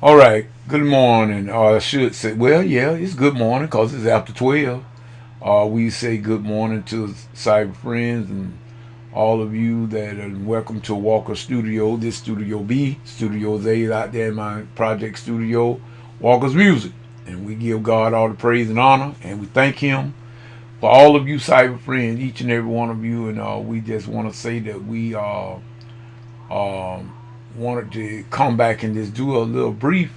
All right. Good morning. I should say, well, yeah, it's good morning because it's after 12. We say good morning to cyber friends and all of you that are welcome to Walker Studio. This Studio B, Studio A out there in my project studio, Walker's Music. And we give God all the praise and honor, and we thank Him for all of you cyber friends, each and every one of you. And we just want to say that we wanted to come back and just do a brief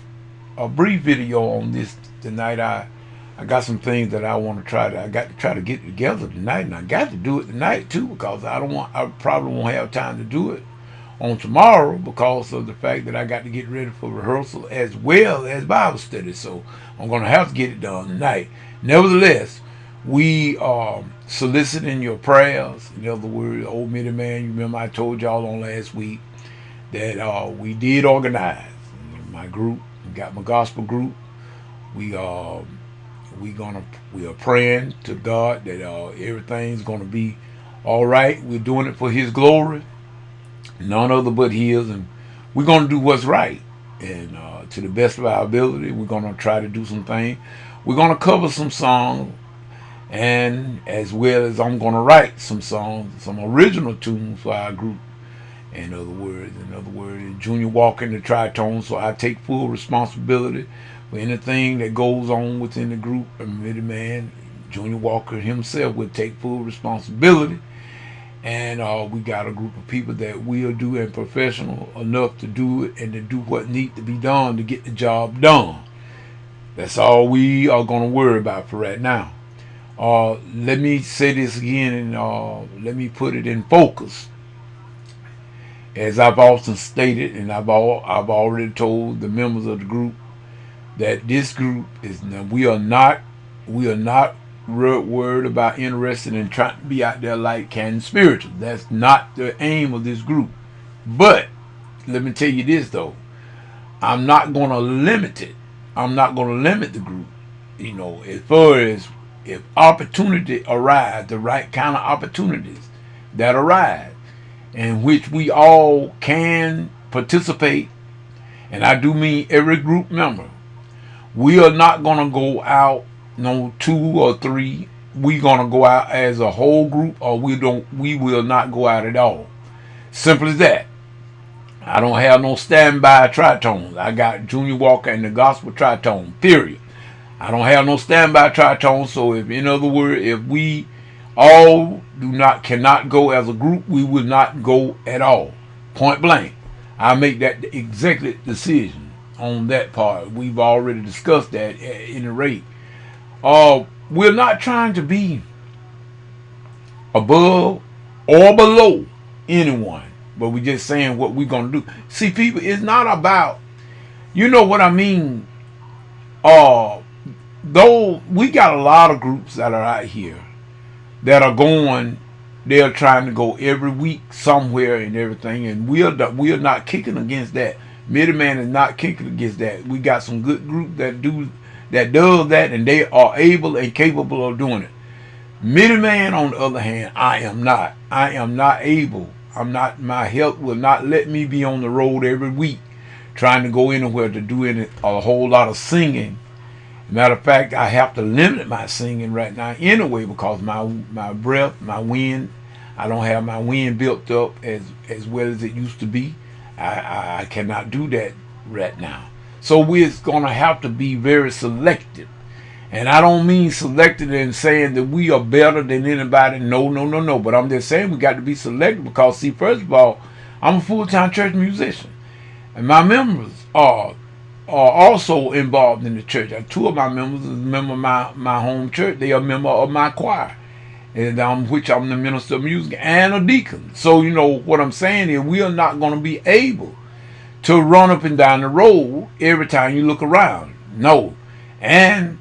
video on this tonight. I got some things that I want to try to I got to try to get together tonight, and I got to do it tonight too because I probably won't have time to do it on tomorrow because of the fact that I got to get ready for rehearsal as well as Bible study. So I'm gonna have to get it done tonight. Nevertheless, we are soliciting your prayers. In other words, old Mitty Man, you remember I told y'all on last week that we did organize my group, got my gospel group. We we are praying to God that everything's gonna be all right. We're doing it for His glory, none other but His, and we're gonna do what's right. And to the best of our ability, we're gonna try to do some things. We're gonna cover some songs, and as well as I'm gonna write some songs, some original tunes for our group. In other words, Junior Walker in the tritone, so I take full responsibility for anything that goes on within the group. And man, Junior Walker himself will take full responsibility. And we got a group of people that will do and professional enough to do it and to do what needs to be done to get the job done. That's all we are going to worry about for right now. Let me say this again and let me put it in focus. As I've often stated, and I've already told the members of the group that this group is we are not worried about interested in trying to be out there like Canton Spiritual. That's not the aim of this group. But let me tell you this though, I'm not going to limit it. I'm not going to limit the group. As far as if opportunity arise, the right kind of opportunities that arise, in which we all can participate, and I do mean every group member. We are not gonna go out, no two or three. We gonna go out as a whole group, or we don't. We will not go out at all. Simple as that. I don't have no standby tritones. I got Junior Walker and the Gospel Tritone. Period. I don't have no standby tritones. So if, in other words, if we all cannot go as a group, we will not go at all. Point blank. I make that executive decision on that part. We've already discussed that at any rate. We're not trying to be above or below anyone, but we're just saying what we're gonna do. See, people, it's not about, you know what I mean. Though we got a lot of groups that are out here that are going, they're trying to go every week somewhere and everything, and we are not kicking against that. Middleman is not kicking against that. We got some good group that does that, and they are able and capable of doing it. Middleman, on the other hand, I am not. I am not able. I'm not. My health will not let me be on the road every week, trying to go anywhere to do a whole lot of singing. Matter of fact, I have to limit my singing right now anyway because my breath, my wind, I don't have my wind built up as well as it used to be. I cannot do that right now. So we're going to have to be very selective. And I don't mean selective in saying that we are better than anybody. No, no, no, no. But I'm just saying we got to be selective because, see, first of all, I'm a full-time church musician. And my members are also involved in the church. Two of my members is a member of my home church. They are a member of my choir, and which I'm the minister of music and a deacon. So what I'm saying is we are not going to be able to run up and down the road every time you look around. No. And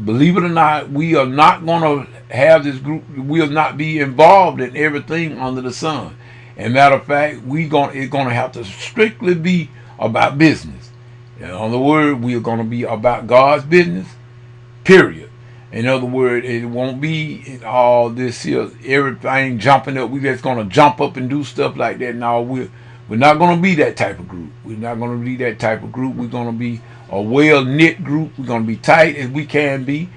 believe it or not, we are not going to have this group. We will not be involved in everything under the sun. And matter of fact, it's going to have to strictly be about business. In other words, we are going to be about God's business, period. In other words, it won't be all this here, everything jumping up. We just going to jump up and do stuff like that. No, We're not going to be that type of group. We're not going to be that type of group. We're going to be a well-knit group. We're going to be tight as we can be.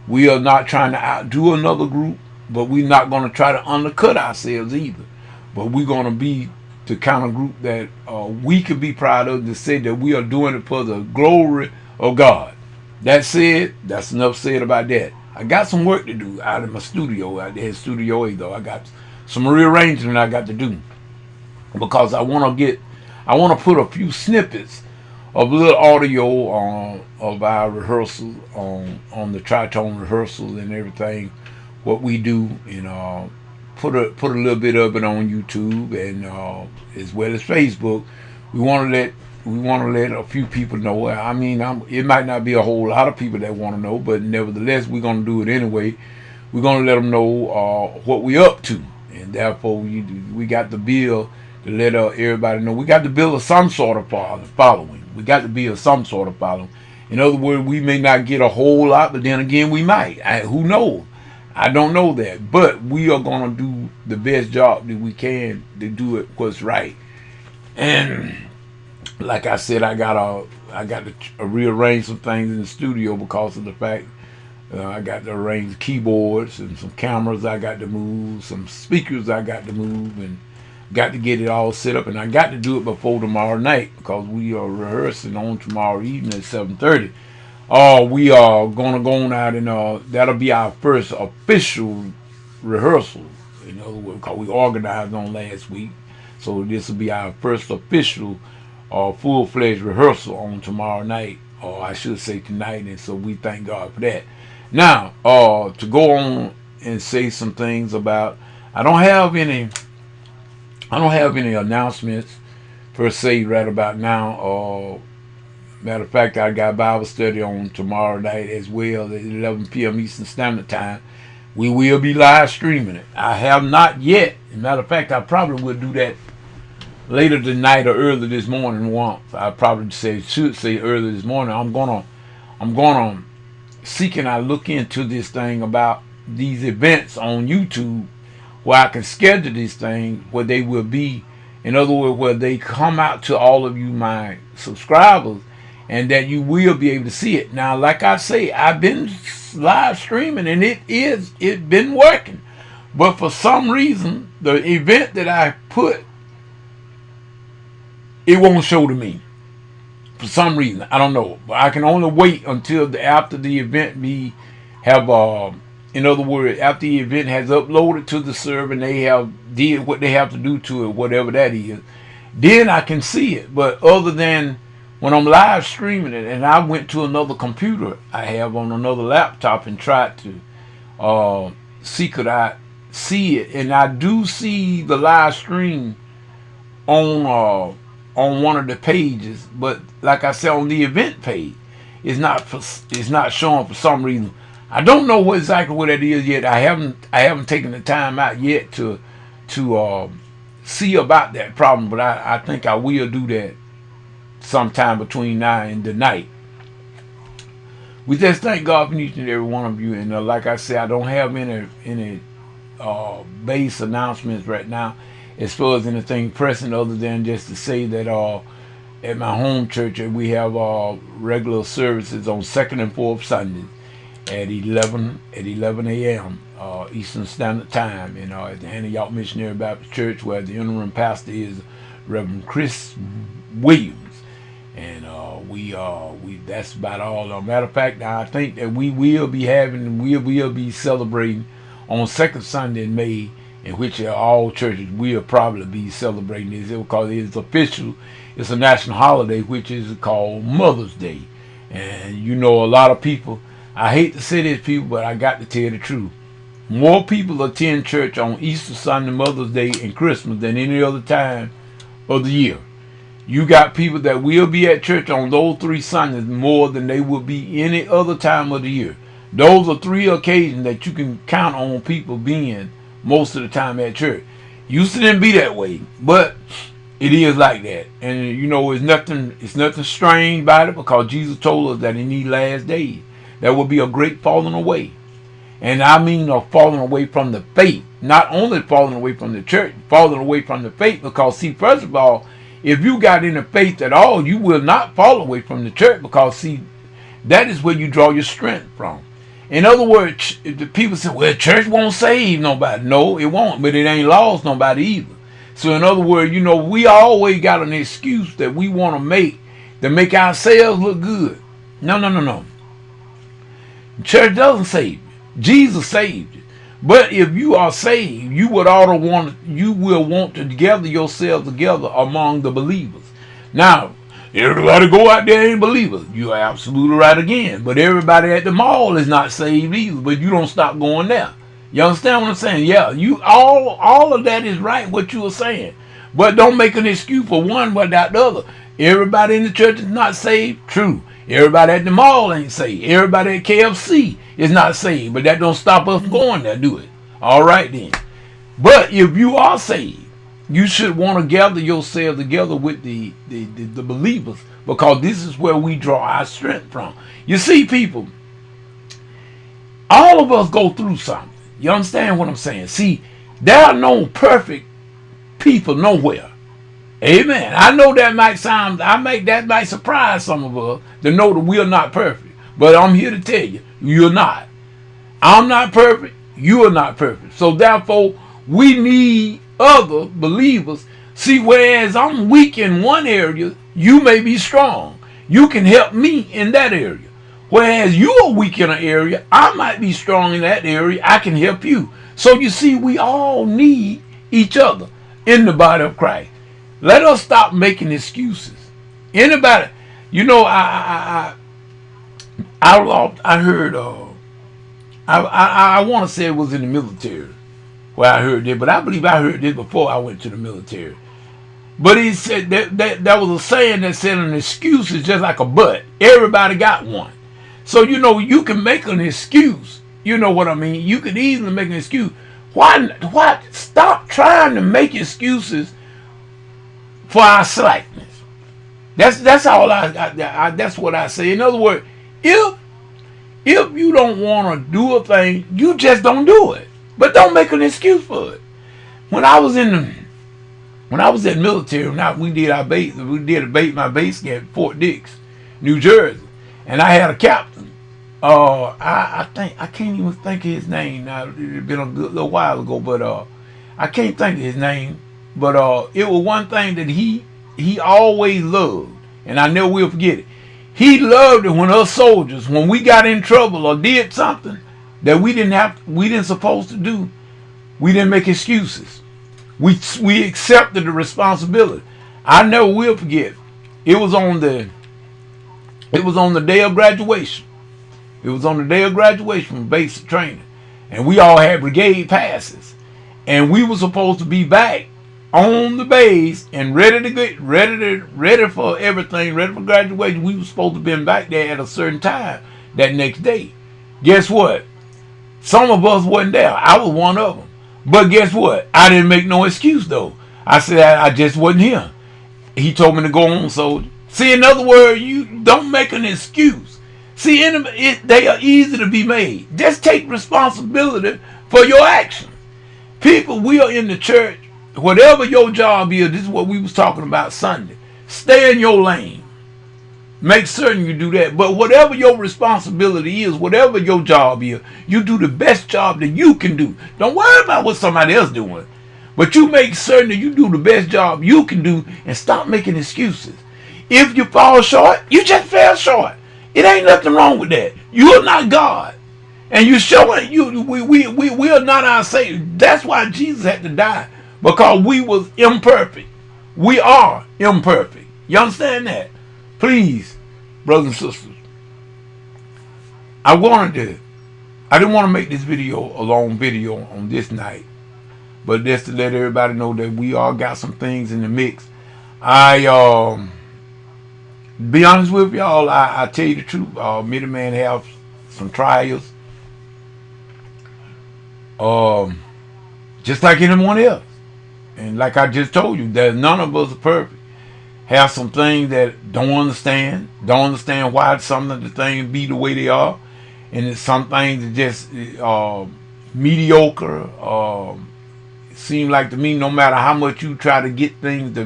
We are not trying to outdo another group, but we're not going to try to undercut ourselves either. But we're going to be the kind of group that we can be proud of, to say that we are doing it for the glory of God. That said, that's enough said about that. I got some work to do out in my studio, out there in Studio A, though. I got some rearranging I got to do, because I want to put a few snippets of little audio of our rehearsals on the tritone rehearsals and everything, what we do, and put a little bit of it on YouTube and as well as Facebook. We want to let a few people know. I mean, it might not be a whole lot of people that want to know, but nevertheless, we're going to do it anyway. We're going to let them know what we're up to, and therefore we got the bill to let everybody know. We got to build some sort of following. We got to build some sort of following. In other words, we may not get a whole lot, but then again, we might. Who knows? I don't know that. But we are going to do the best job that we can to do it what's right. And like I said, I got to rearrange some things in the studio because of the fact I got to arrange keyboards and some cameras I got to move, some speakers I got to move, and got to get it all set up. And I got to do it before tomorrow night because we are rehearsing on tomorrow evening at 7:30. We are going to go on out and that'll be our first official rehearsal. In other words, because we organized on last week. So this will be our first official full-fledged rehearsal on tomorrow night, or I should say tonight, and so we thank God for that. Now, to go on and say some things about, I don't have any announcements per se right about now. Matter of fact, I got Bible study on tomorrow night as well at 11 p.m. Eastern Standard Time. We will be live streaming it. I have not yet. Matter of fact, I probably will do that later tonight or early this morning once. I probably should say early this morning. I'm gonna seek and I look into this thing about these events on YouTube where I can schedule this thing where they will be, in other words, where they come out to all of you, my subscribers, and that you will be able to see it. Now, like I say, I've been live streaming and it's been working. But for some reason, the event that I put, it won't show to me. For some reason, I don't know. But I can only wait until after the event in other words, after the event has uploaded to the server and they have did what they have to do to it, whatever that is, then I can see it. But other than when I'm live streaming it, and I went to another computer I have on another laptop and tried to could I see it, and I do see the live stream on one of the pages, but like I said, on the event page, it's not showing for some reason. I don't know exactly what that is yet. I haven't taken the time out yet to see about that problem, but I think I will do that sometime between now and tonight. We just thank God for each and every one of you, and like I said, I don't have any base announcements right now as far as anything pressing, other than just to say that at my home church we have regular services on second and fourth Sundays at 11 a.m. Eastern Standard Time, at the Antioch Missionary Baptist Church, where the interim pastor is Reverend Chris Williams, and we that's about all. Matter of fact, I think that we will be celebrating on second Sunday in May, in which all churches will probably be celebrating this because it's official. It's a national holiday, which is called Mother's Day, and a lot of people. I hate to say this, people, but I got to tell the truth. More people attend church on Easter Sunday, Mother's Day, and Christmas than any other time of the year. You got people that will be at church on those 3 Sundays more than they will be any other time of the year. Those are 3 occasions that you can count on people being most of the time at church. Used to didn't be that way, but it is like that. And it's nothing strange about it, because Jesus told us that in these last days there will be a great falling away. And I mean a falling away from the faith. Not only falling away from the church, falling away from the faith. Because, see, first of all, if you got any faith at all, you will not fall away from the church, because see, that is where you draw your strength from. In other words, the people say, well, church won't save nobody. No, it won't, but it ain't lost nobody either. So in other words, we always got an excuse that we want to make ourselves look good. No, no, no, no. Church doesn't save you. Jesus saved you. But if you are saved, you will want to gather yourselves together among the believers. Now, everybody go out there ain't believers. You are absolutely right again. But everybody at the mall is not saved either. But you don't stop going there. You understand what I'm saying? Yeah, all of that is right, what you were saying. But don't make an excuse for one without the other. Everybody in the church is not saved. True. Everybody at the mall ain't saved. Everybody at KFC is not saved. But that don't stop us going there, do it? All right then. But if you are saved, you should want to gather yourself together with the believers, because this is where we draw our strength from. You see, people, all of us go through something. You understand what I'm saying? See, there are no perfect people nowhere. Amen. I know that might surprise some of us to know that we are not perfect. But I'm here to tell you, you're not. I'm not perfect. You are not perfect. So therefore, we need other believers. See, whereas I'm weak in one area, you may be strong. You can help me in that area. Whereas you are weak in an area, I might be strong in that area. I can help you. So you see, we all need each other in the body of Christ. Let us stop making excuses. Anybody, I heard. I want to say it was in the military where I heard it, but I believe I heard this before I went to the military. But he said that was a saying that said an excuse is just like a butt. Everybody got one. So you can make an excuse. You know what I mean? You can easily make an excuse. Why stop trying to make excuses for our slackness? That's all that's what I say. In other words, if you don't want to do a thing, you just don't do it. But don't make an excuse for it. When I was in military, we did my base camp at Fort Dix, New Jersey, and I had a captain. I can't even think of his name now. It's been a good little while ago, but I can't think of his name. But it was one thing that he always loved, and I never will forget it. He loved it when us soldiers, when we got in trouble or did something that we didn't supposed to do, we didn't make excuses. We accepted the responsibility. I never will forget. It was on the day of graduation. It was on the day of graduation from basic training, and we all had brigade passes, and we were supposed to be back on the base and ready for everything, ready for graduation. We were supposed to be back there at a certain time that next day. Guess what? Some of us wasn't there. I was one of them. But guess what? I didn't make no excuse though. I said I just wasn't here. He told me to go on, soldier. See, in other words, you don't make an excuse. See, they are easy to be made. Just take responsibility for your actions. People, we are in the church. Whatever your job is, this is what we was talking about Sunday. Stay in your lane. Make certain you do that. But whatever your responsibility is, whatever your job is, you do the best job that you can do. Don't worry about what somebody else doing. But you make certain that you do the best job you can do and stop making excuses. If you fall short, you just fell short. It ain't nothing wrong with that. You are not God. And you showing we are not our Savior. That's why Jesus had to die. Because we was imperfect. We are imperfect. You understand that? Please, brothers and sisters. I didn't want to make this video a long video on this night. But just to let everybody know that we all got some things in the mix. Be honest with y'all, I tell you the truth. Me and man have some trials. Just like anyone else. And like I just told you, that none of us are perfect. Have some things that don't understand why some of the things be the way they are. And it's some things that just mediocre. It seems like to me, no matter how much you try to get things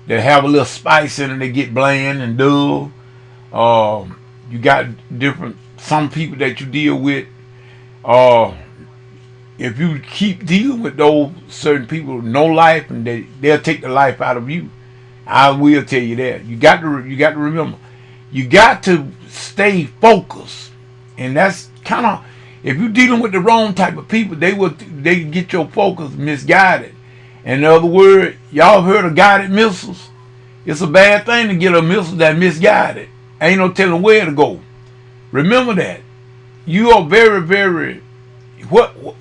that have a little spice in it. They get bland and dull. You got some people that you deal with. If you keep dealing with those certain people, no life, and they'll take the life out of you. I will tell you that. You got to remember, you got to stay focused, and that's kind of, if you're dealing with the wrong type of people, they get your focus misguided. In other words, y'all have heard of guided missiles? It's a bad thing to get a missile that misguided. Ain't no telling where to go. Remember that. You are very, very, the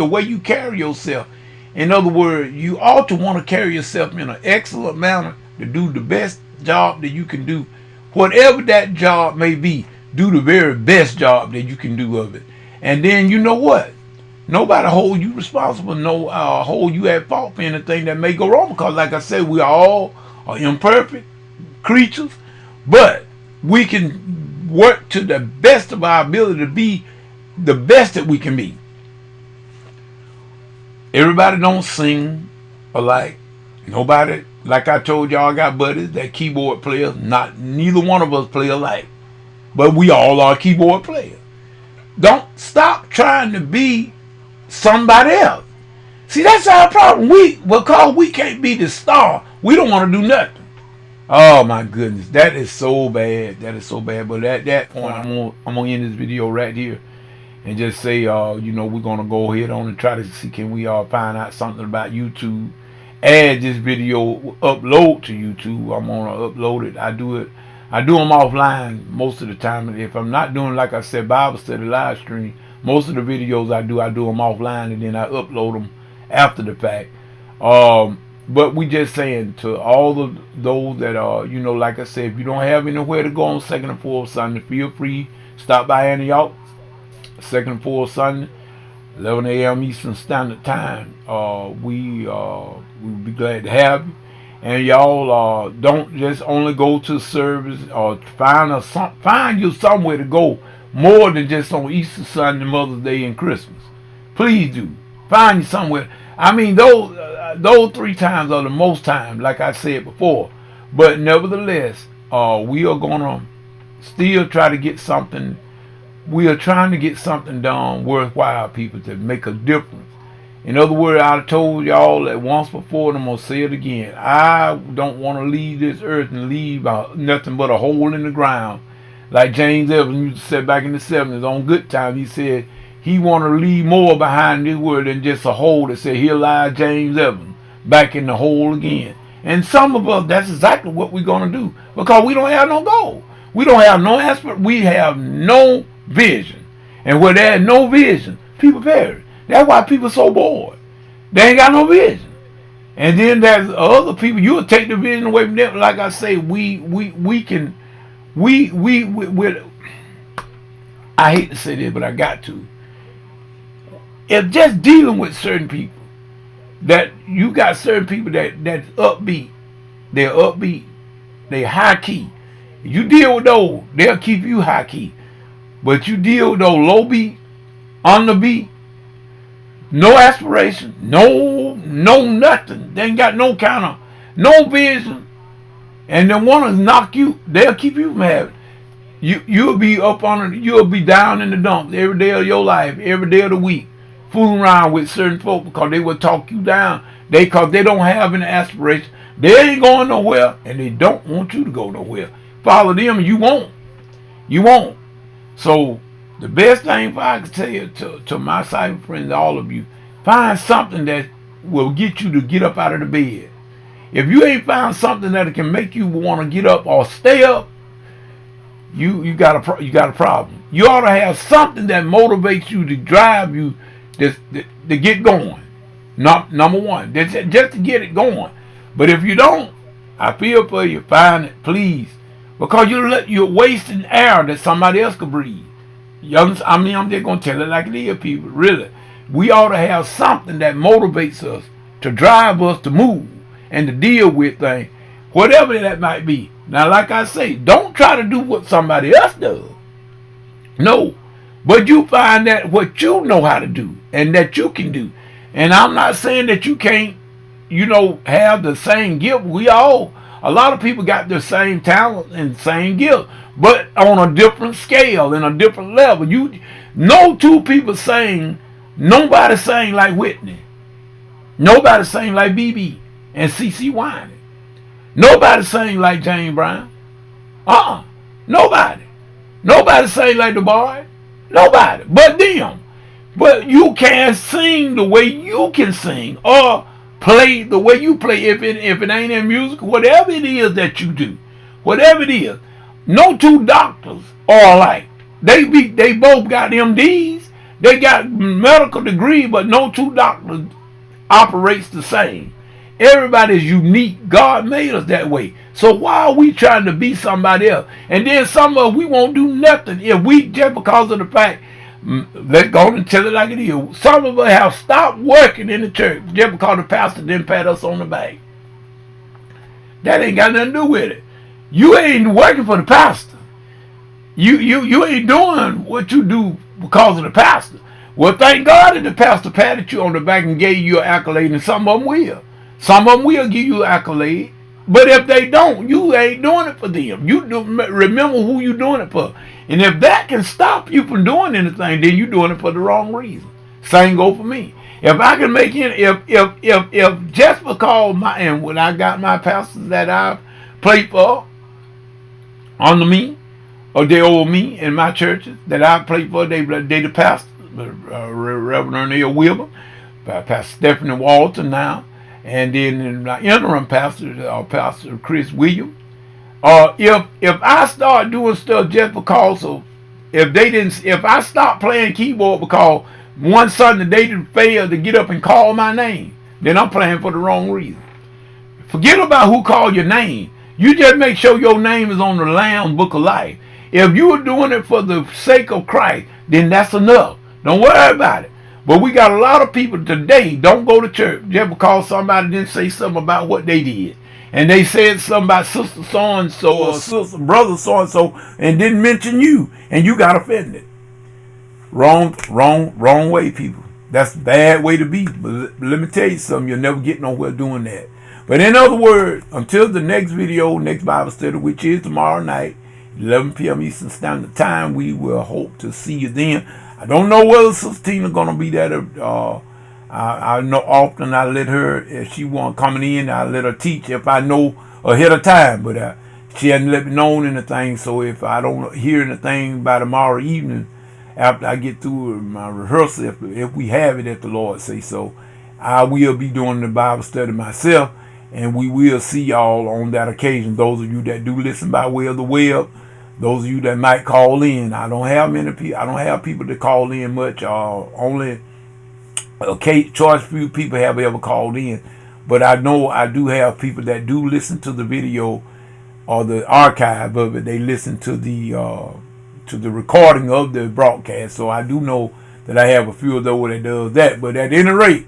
way you carry yourself. In other words, you ought to want to carry yourself in an excellent manner to do the best job that you can do. Whatever that job may be, do the very best job that you can do of it. And then you know what? Nobody hold you responsible, hold you at fault for anything that may go wrong. Because like I said, we all are imperfect creatures, but we can work to the best of our ability to be the best that we can be. Everybody don't sing alike. Nobody, like I told y'all, I got buddies that keyboard players. Neither one of us play alike, but we all are keyboard players. Don't stop trying to be somebody else. See, that's our problem. Because we can't be the star, we don't want to do nothing. Oh my goodness, that is so bad. That is so bad. But at that point, I'm gonna end this video right here and just say, we're gonna go ahead on and try to see, can we find out something about YouTube. Add this video, upload to YouTube. I'm gonna upload it. I do them offline most of the time. If I'm not doing, like I said, Bible study live stream, most of the videos I do them offline, and then I upload them after the fact. But we just saying to all of those that are, like I said, if you don't have anywhere to go on second and fourth Sunday, feel free, stop by Antioch, second and fourth Sunday, 11 a.m. Eastern Standard Time. We'll be glad to have you. And y'all don't just only go to service, or find you somewhere to go more than just on Easter Sunday, Mother's Day, and Christmas. Please do. Find you somewhere. I mean, those 3 times are the most time, like I said before. But nevertheless, we are going to still try to get something. We are trying to get something done worthwhile, people, to make a difference. In other words, I told y'all that once before, and I'm going to say it again. I don't want to leave this earth and leave nothing but a hole in the ground. Like James Evans used to say back in the 70s, on Good Time, he said he wanted to leave more behind this world than just a hole that said, here lies James Evans, back in the hole again. And some of us, that's exactly what we're going to do, because we don't have no goal. We don't have no aspect. We have no vision. And where there's no vision, people perish. That's why people are so bored. They ain't got no vision. And then there's other people, you'll take the vision away from them. Like I say, I hate to say this, but I got to. If just dealing with certain people, that you got certain people that's upbeat, they're upbeat, they high key. You deal with those, they'll keep you high key. But you deal with those low beat, underbeat, no aspiration, no nothing. They ain't got no vision, and they want to knock you. They'll keep you from having. You'll be you'll be down in the dumps every day of your life, every day of the week, fooling around with certain folk because they will talk you down. Because they don't have any aspiration. They ain't going nowhere, and they don't want you to go nowhere. Follow them, and you won't. You won't. So the best thing I can tell you to my cyber friends, all of you, find something that will get you to get up out of the bed. If you ain't found something that can make you want to get up or stay up, you got a problem. You ought to have something that motivates you, to drive you to get going. Number one, just to get it going. But if you don't, I feel for you. Find it, please, because you're wasting air that somebody else could breathe. I'm just going to tell it like it is, people. Really, we ought to have something that motivates us, to drive us to move and to deal with things, whatever that might be. Now, like I say, don't try to do what somebody else does. No, but you find that what you know how to do and that you can do. And I'm not saying that you can't have the same gift. A lot of people got the same talent and same gift, but on a different scale and a different level. No two people sing. Nobody sing like Whitney. Nobody sing like BB and CeCe Winans. Nobody sing like James Brown. Nobody. Nobody sing like the boy. Nobody. But them. But you can't sing the way you can sing or play the way you play. If it ain't in music, whatever it is that you do, whatever it is, no two doctors are alike. They both got MDs. They got medical degree, but no two doctors operates the same. Everybody's unique. God made us that way. So why are we trying to be somebody else? And then some of us, we won't do nothing if we, just because of the fact, let's go and tell it like it is. Some of us have stopped working in the church just because the pastor didn't pat us on the back. That ain't got nothing to do with it. You ain't working for the pastor. You ain't doing what you do because of the pastor. Well, thank God that the pastor patted you on the back and gave you an accolade, and some of them will. Some of them will give you an accolade. But if they don't, you ain't doing it for them. You do, remember who you doing it for. And if that can stop you from doing anything, then you're doing it for the wrong reason. Same go for me. If I can make it, if just because and when I got my pastors that I played for under me, or they owe me in my churches that I played for, they the pastor, Reverend Earl Wilbur, Pastor Stephanie Walton now, and then my interim pastor, Pastor Chris Williams. If I start doing stuff just because of, if I stop playing keyboard because one Sunday they didn't fail to get up and call my name, then I'm playing for the wrong reason. Forget about who called your name. You just make sure your name is on the Lamb's Book of Life. If you are doing it for the sake of Christ, then that's enough. Don't worry about it. But we got a lot of people today don't go to church just because somebody didn't say something about what they did. And they said something about sister so-and-so or sister brother so-and-so and didn't mention you. And you got offended. Wrong way, people. That's a bad way to be. But let me tell you something. You'll never get nowhere doing that. But in other words, until the next video, next Bible study, which is tomorrow night, 11 p.m. Eastern Standard Time, we will hope to see you then. I don't know whether Sister Tina going to be there. I know often I let her, if she want coming in, I let her teach if I know ahead of time. But she hasn't let me know anything. So if I don't hear anything by tomorrow evening, after I get through my rehearsal, if we have it, if the Lord say so, I will be doing the Bible study myself. And we will see y'all on that occasion. Those of you that do listen by way of the web, those of you that might call in. I don't have many people. I don't have people to call in much. Only choice few people have ever called in. But I know I do have people that do listen to the video or the archive of it. They listen to the recording of the broadcast. So I do know that I have a few of those that does that. But at any rate,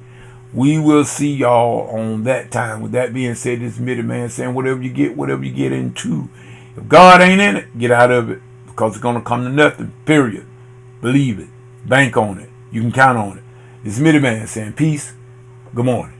we will see y'all on that time. With that being said, this Mitty Man saying whatever you get into. If God ain't in it, get out of it. Because it's going to come to nothing. Period. Believe it. Bank on it. You can count on it. This Mitty Man saying peace. Good morning.